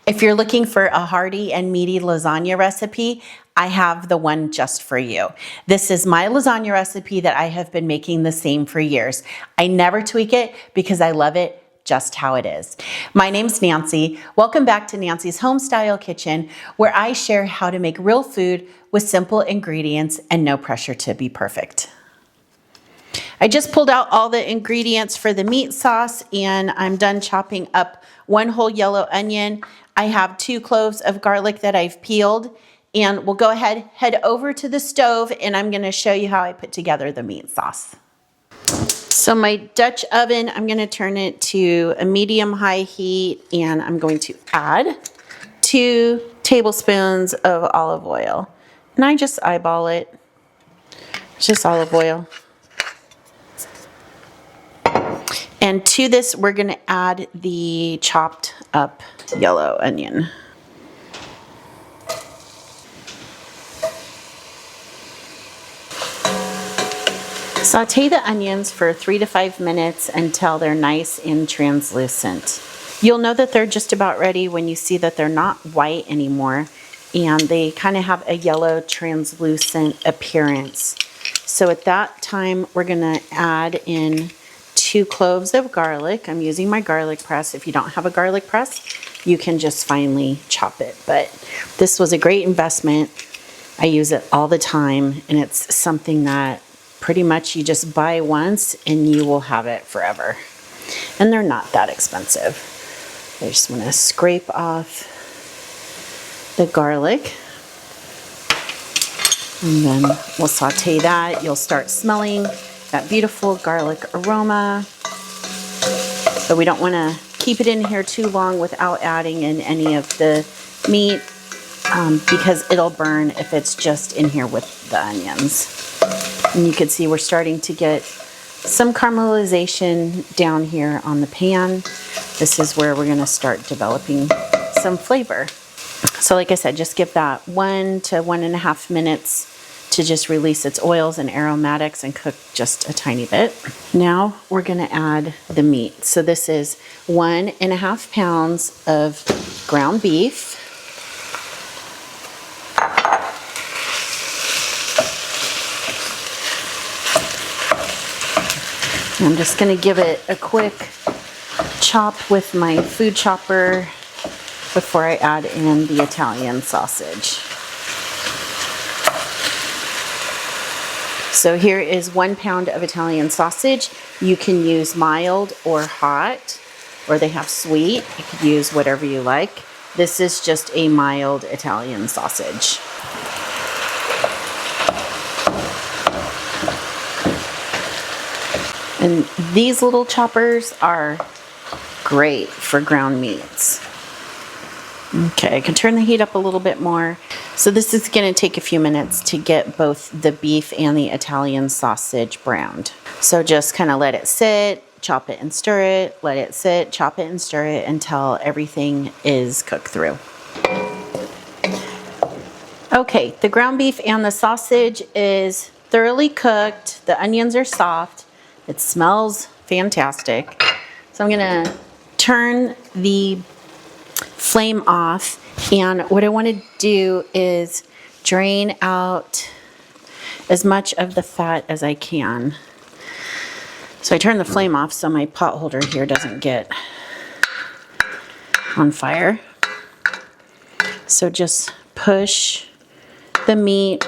If you're looking for a hearty and meaty lasagna recipe, I have the one just for you. This is my lasagna recipe that I have been making the same for years. I never tweak it because I love it just how it is. My name's Nancy. Welcome back to Nancy's Homestyle Kitchen, where I share how to make real food with simple ingredients and no pressure to be perfect. I just pulled out all the ingredients for the meat sauce and I'm done chopping up 1 whole yellow onion. I have 2 cloves of garlic that I've peeled, and we'll go ahead, head over to the stove, and I'm gonna show you how I put together the meat sauce. So my Dutch oven, I'm gonna turn it to a medium-high heat, and I'm going to add 2 tablespoons of olive oil. And I just eyeball it. It's just olive oil. And to this, we're gonna add the chopped up yellow onion. Sauté the onions for 3 to 5 minutes until they're nice and translucent. You'll know that they're just about ready when you see that they're not white anymore and they kind of have a yellow translucent appearance. So at that time, we're gonna add in 2 cloves of garlic. I'm using my garlic press. If you don't have a garlic press, you can just finely chop it. But this was a great investment. I use it all the time, and it's something that pretty much you just buy once and you will have it forever. And they're not that expensive. I just want to scrape off the garlic. And then we'll saute that. You'll start smelling that beautiful garlic aroma. But we don't want to keep it in here too long without adding in any of the meat because it'll burn if it's just in here with the onions. And you can see we're starting to get some caramelization down here on the pan. This is where we're going to start developing some flavor. So like I said, just give that 1 to 1.5 minutes to just release its oils and aromatics and cook just a tiny bit. Now we're gonna add the meat. So this is 1.5 pounds of ground beef. I'm just gonna give it a quick chop with my food chopper before I add in the Italian sausage. So here is 1 pound of Italian sausage. You can use mild or hot, or they have sweet. You could use whatever you like. This is just a mild Italian sausage. And these little choppers are great for ground meats. Okay, I can turn the heat up a little bit more. So this is going to take a few minutes to get both the beef and the Italian sausage browned. So just kind of let it sit, chop it and stir it, let it sit, chop it and stir it until everything is cooked through. Okay, the ground beef and the sausage is thoroughly cooked. The onions are soft. It smells fantastic. So I'm going to turn the flame off, and what I want to do is drain out as much of the fat as I can. So I turn the flame off so my pot holder here doesn't get on fire. So just push the meat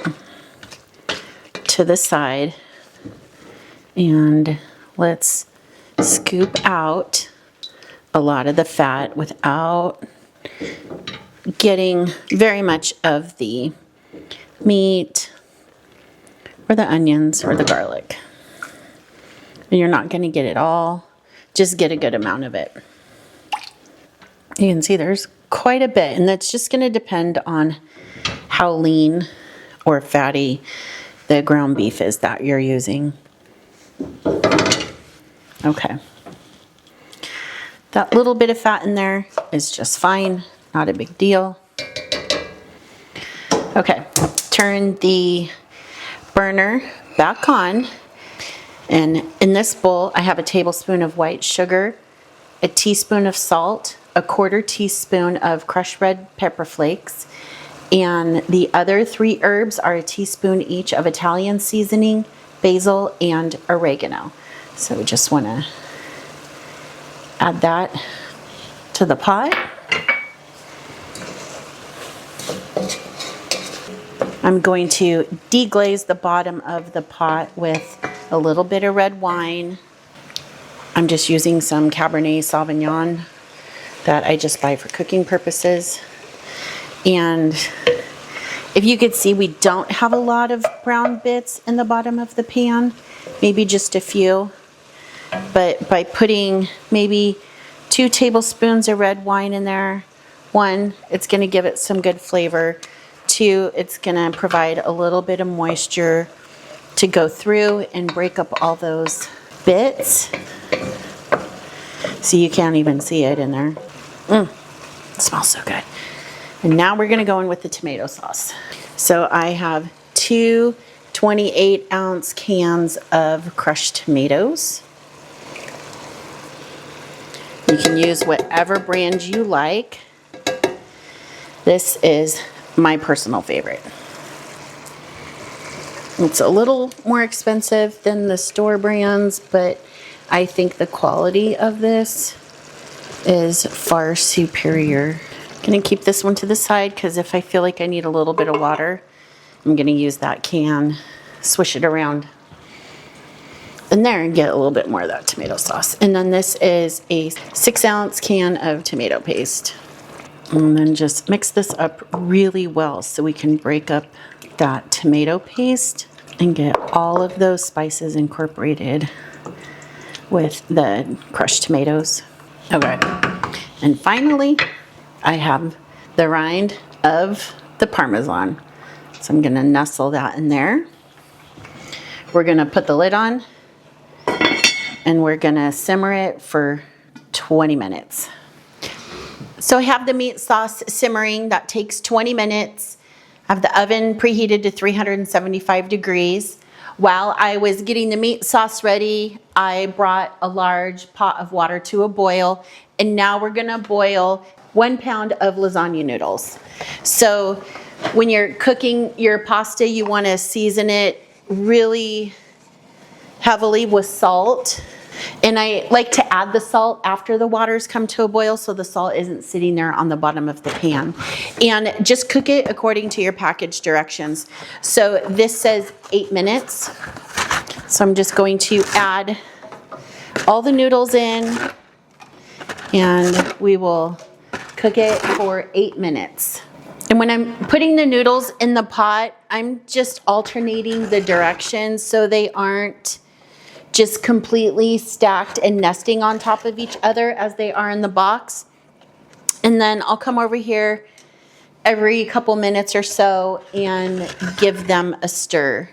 to the side and let's scoop out a lot of the fat without getting very much of the meat or the onions or the garlic. And you're not going to get it all, just get a good amount of it. You can see there's quite a bit, and that's just going to depend on how lean or fatty the ground beef is that you're using. Okay. That little bit of fat in there is just fine, not a big deal. Okay, turn the burner back on, and in this bowl I have a tablespoon of white sugar, a teaspoon of salt, 1/4 teaspoon of crushed red pepper flakes, and the other 3 herbs are a teaspoon each of Italian seasoning, basil, and oregano. So we just want to add that to the pot. I'm going to deglaze the bottom of the pot with a little bit of red wine. I'm just using some Cabernet Sauvignon that I just buy for cooking purposes. And if you could see, we don't have a lot of brown bits in the bottom of the pan, maybe just a few. But by putting maybe 2 tablespoons of red wine in there, 1, it's going to give it some good flavor. 2, it's going to provide a little bit of moisture to go through and break up all those bits. So you can't even see it in there. It smells so good. And now we're going to go in with the tomato sauce. So I have 2 28-ounce cans of crushed tomatoes. You can use whatever brand you like. This is my personal favorite. It's a little more expensive than the store brands, but I think the quality of this is far superior. I'm gonna keep this one to the side because if I feel like I need a little bit of water, I'm gonna use that can, swish it around in there and get a little bit more of that tomato sauce. And then this is a 6-ounce can of tomato paste. And then just mix this up really well so we can break up that tomato paste and get all of those spices incorporated with the crushed tomatoes. Okay. And finally, I have the rind of the Parmesan. So I'm gonna nestle that in there. We're gonna put the lid on and we're gonna simmer it for 20 minutes. So I have the meat sauce simmering. That takes 20 minutes. I have the oven preheated to 375 degrees. While I was getting the meat sauce ready, I brought a large pot of water to a boil, and now we're gonna boil 1 pound of lasagna noodles. So when you're cooking your pasta, you wanna season it really heavily with salt. And I like to add the salt after the waters come to a boil so the salt isn't sitting there on the bottom of the pan. And just cook it according to your package directions. So this says 8 minutes. So I'm just going to add all the noodles in and we will cook it for 8 minutes. And when I'm putting the noodles in the pot, I'm just alternating the directions so they aren't just completely stacked and nesting on top of each other as they are in the box. And then I'll come over here every couple minutes or so and give them a stir.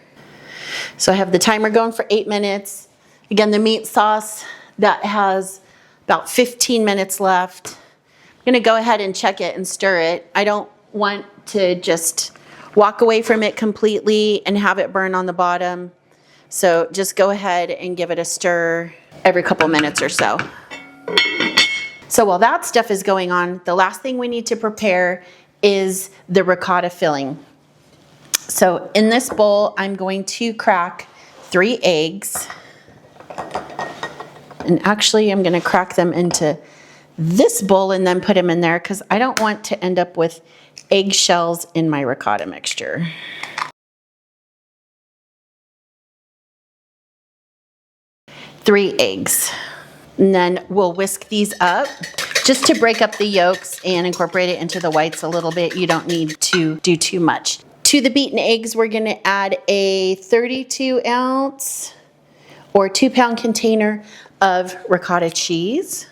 So I have the timer going for 8 minutes. Again, the meat sauce, that has about 15 minutes left. I'm gonna go ahead and check it and stir it. I don't want to just walk away from it completely and have it burn on the bottom. So just go ahead and give it a stir every couple minutes or so. So while that stuff is going on, the last thing we need to prepare is the ricotta filling. So in this bowl, I'm going to crack 3 eggs. And actually, I'm gonna crack them into this bowl and then put them in there because I don't want to end up with eggshells in my ricotta mixture. Three eggs. And then we'll whisk these up just to break up the yolks and incorporate it into the whites a little bit. You don't need to do too much. To the beaten eggs, we're gonna add a 32-ounce or 2-pound container of ricotta cheese.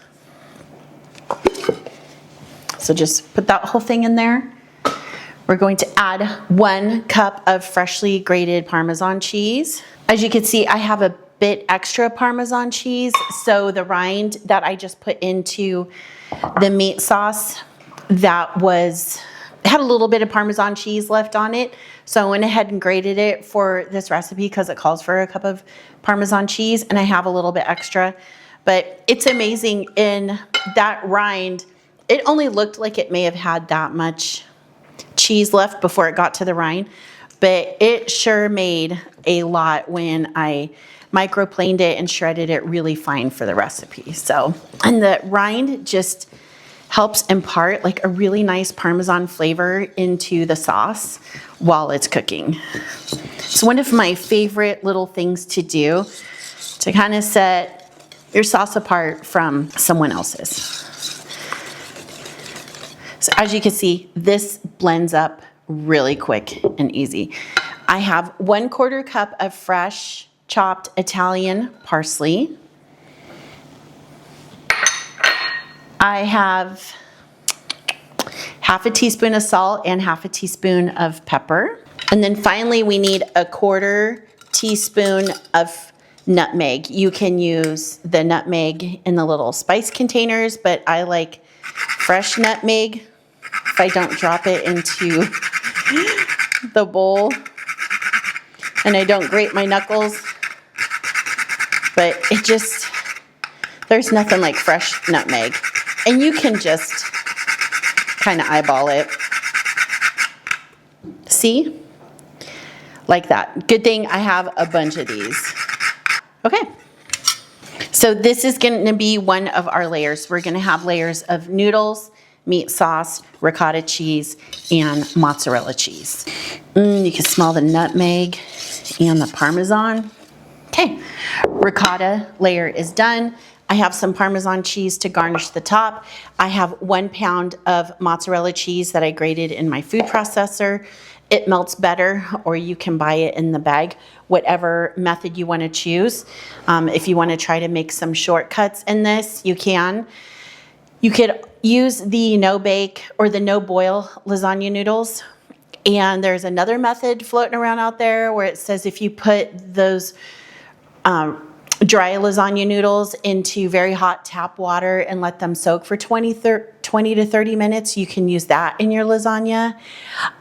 So just put that whole thing in there. We're going to add 1 cup of freshly grated Parmesan cheese. As you can see, I have a bit extra Parmesan cheese, so the rind that I just put into the meat sauce that had a little bit of Parmesan cheese left on it, so I went ahead and grated it for this recipe because it calls for a cup of Parmesan cheese, and I have a little bit extra. But it's amazing, in that rind It only looked like it may have had that much cheese left before it got to the rind, but it sure made a lot when I microplaned it and shredded it really fine for the recipe. So, and the rind just helps impart like a really nice Parmesan flavor into the sauce while it's cooking. It's one of my favorite little things to do to kind of set your sauce apart from someone else's. So as you can see, this blends up really quick and easy. I have 1/4 cup of fresh chopped Italian parsley. I have half a teaspoon of salt and half a teaspoon of pepper. And then finally, we need 1/4 teaspoon of nutmeg. You can use the nutmeg in the little spice containers, but I like fresh nutmeg if I don't drop it into the bowl and I don't grate my knuckles. But it just, there's nothing like fresh nutmeg. And you can just kind of eyeball it. See? Like that. Good thing I have a bunch of these. Okay. So this is going to be one of our layers. We're going to have layers of noodles, meat sauce, ricotta cheese, and mozzarella cheese. You can smell the nutmeg and the Parmesan. Okay, ricotta layer is done. I have some Parmesan cheese to garnish the top. I have 1 pound of mozzarella cheese that I grated in my food processor. It melts better, or you can buy it in the bag, whatever method you want to choose. If you want to try to make some shortcuts in this, you can. You could use the no-bake or the no-boil lasagna noodles. And there's another method floating around out there where it says if you put those dry lasagna noodles into very hot tap water and let them soak for 20 to 30 minutes, you can use that in your lasagna.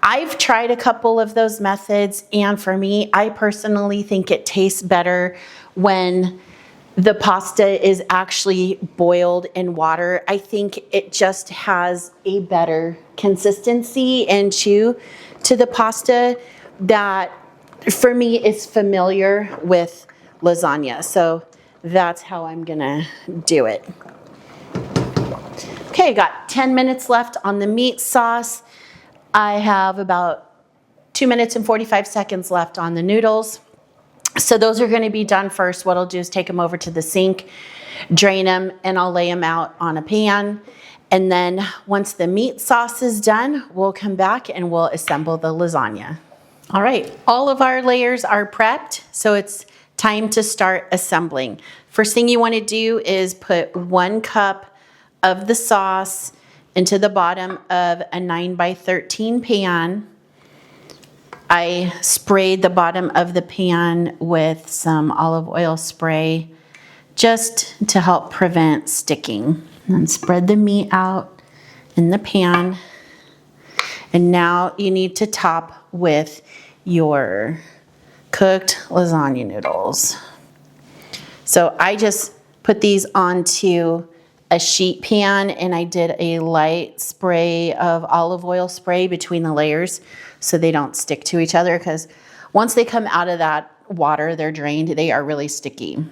I've tried a couple of those methods, and for me, I personally think it tastes better when the pasta is actually boiled in water. I think it just has a better consistency and chew to the pasta that for me is familiar with lasagna. So that's how I'm gonna do it. Okay, got 10 minutes left on the meat sauce. I have about 2 minutes and 45 seconds left on the noodles. So those are gonna be done first. What I'll do is take them over to the sink, drain them, and I'll lay them out on a pan. And then once the meat sauce is done, we'll come back and we'll assemble the lasagna. All right, all of our layers are prepped, so it's time to start assembling. First thing you wanna do is put 1 cup of the sauce into the bottom of a 9x13 pan. I sprayed the bottom of the pan with some olive oil spray just to help prevent sticking. And spread the meat out in the pan. And now you need to top with your cooked lasagna noodles. So I just put these onto a sheet pan and I did a light spray of olive oil spray between the layers so they don't stick to each other, because once they come out of that water, they're drained, they are really sticky.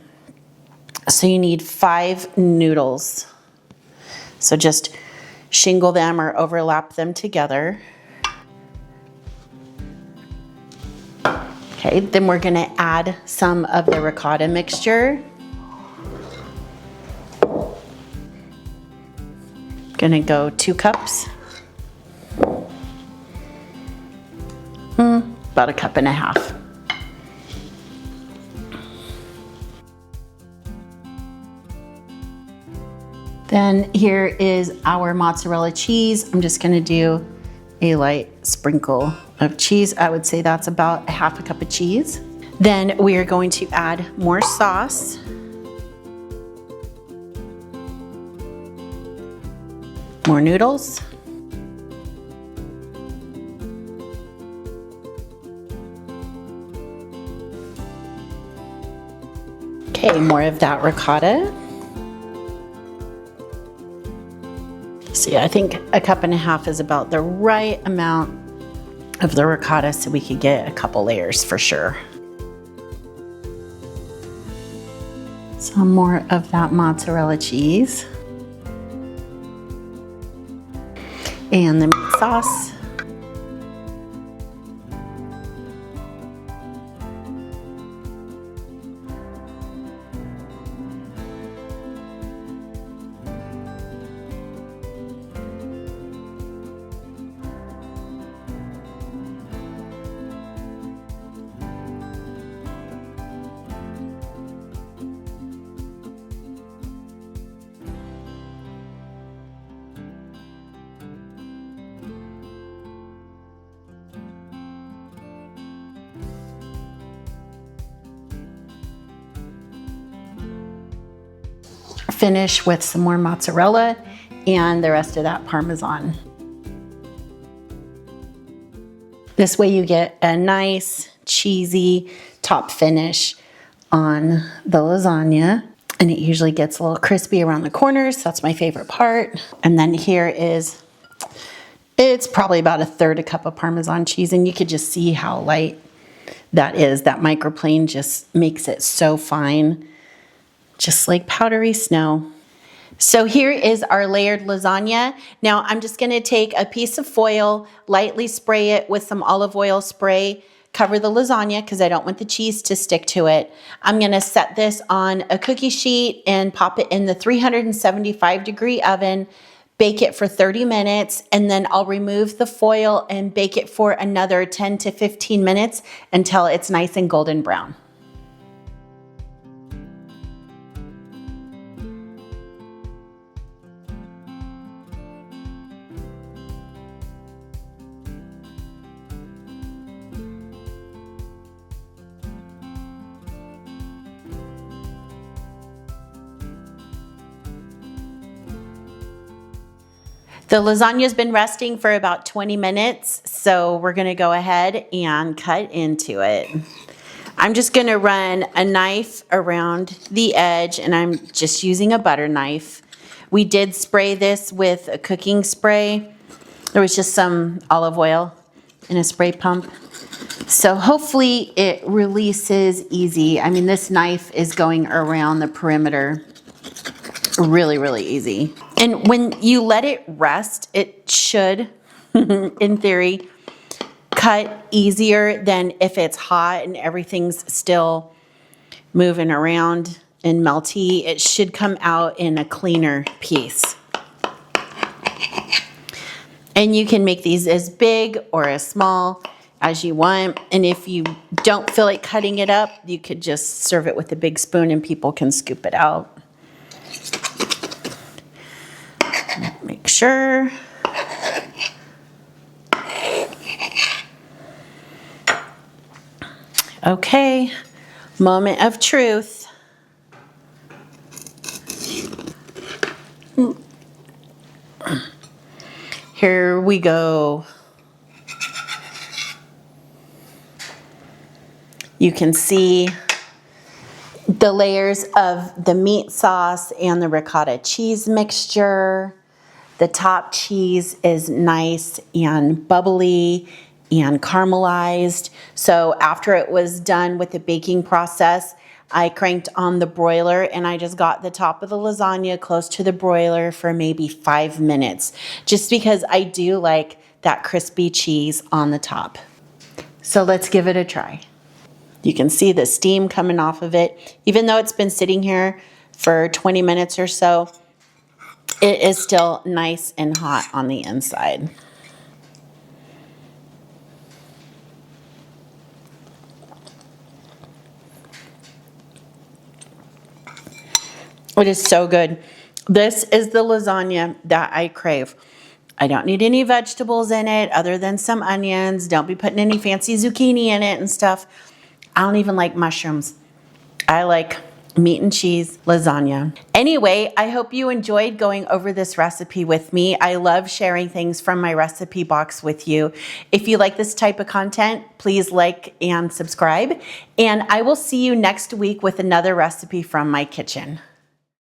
So you need 5 noodles. So just shingle them or overlap them together. Okay, then we're gonna add some of the ricotta mixture. Gonna go 2 cups. About 1.5 cups. Then here is our mozzarella cheese. I'm just gonna do a light sprinkle of cheese. I would say that's about 1/2 cup of cheese. Then we are going to add more sauce. More noodles. Okay, more of that ricotta. So see, I think a cup and a half is about the right amount of the ricotta so we could get a couple layers for sure. Some more of that mozzarella cheese. And the meat sauce. Finish with some more mozzarella and the rest of that Parmesan. This way you get a nice cheesy top finish on the lasagna, and it usually gets a little crispy around the corners. That's my favorite part. And then here is, it's probably about a third a cup of Parmesan cheese, and you could just see how light that is. That microplane just makes it so fine, just like powdery snow. So here is our layered lasagna. Now I'm just gonna take a piece of foil, lightly spray it with some olive oil spray, cover the lasagna because I don't want the cheese to stick to it. I'm gonna set this on a cookie sheet and pop it in the 375-degree oven, bake it for 30 minutes, and then I'll remove the foil and bake it for another 10 to 15 minutes until it's nice and golden brown. The lasagna's been resting for about 20 minutes, so we're gonna go ahead and cut into it. I'm just gonna run a knife around the edge, and I'm just using a butter knife. We did spray this with a cooking spray. There was just some olive oil in a spray pump. So hopefully it releases easy. I mean, this knife is going around the perimeter really, really easy. And when you let it rest, it should, in theory, cut easier than if it's hot and everything's still moving around and melty. It should come out in a cleaner piece. And you can make these as big or as small as you want. And if you don't feel like cutting it up, you could just serve it with a big spoon and people can scoop it out. Make sure. Okay, moment of truth. Here we go. You can see the layers of the meat sauce and the ricotta cheese mixture. The top cheese is nice and bubbly and caramelized. So after it was done with the baking process, I cranked on the broiler and I just got the top of the lasagna close to the broiler for maybe 5 minutes, just because I do like that crispy cheese on the top. So let's give it a try. You can see the steam coming off of it. Even though it's been sitting here for 20 minutes or so, it is still nice and hot on the inside. It is so good. This is the lasagna that I crave. I don't need any vegetables in it other than some onions. Don't be putting any fancy zucchini in it and stuff. I don't even like mushrooms. I like meat and cheese lasagna. Anyway, I hope you enjoyed going over this recipe with me. I love sharing things from my recipe box with you. If you like this type of content, please like and subscribe. And I will see you next week with another recipe from my kitchen.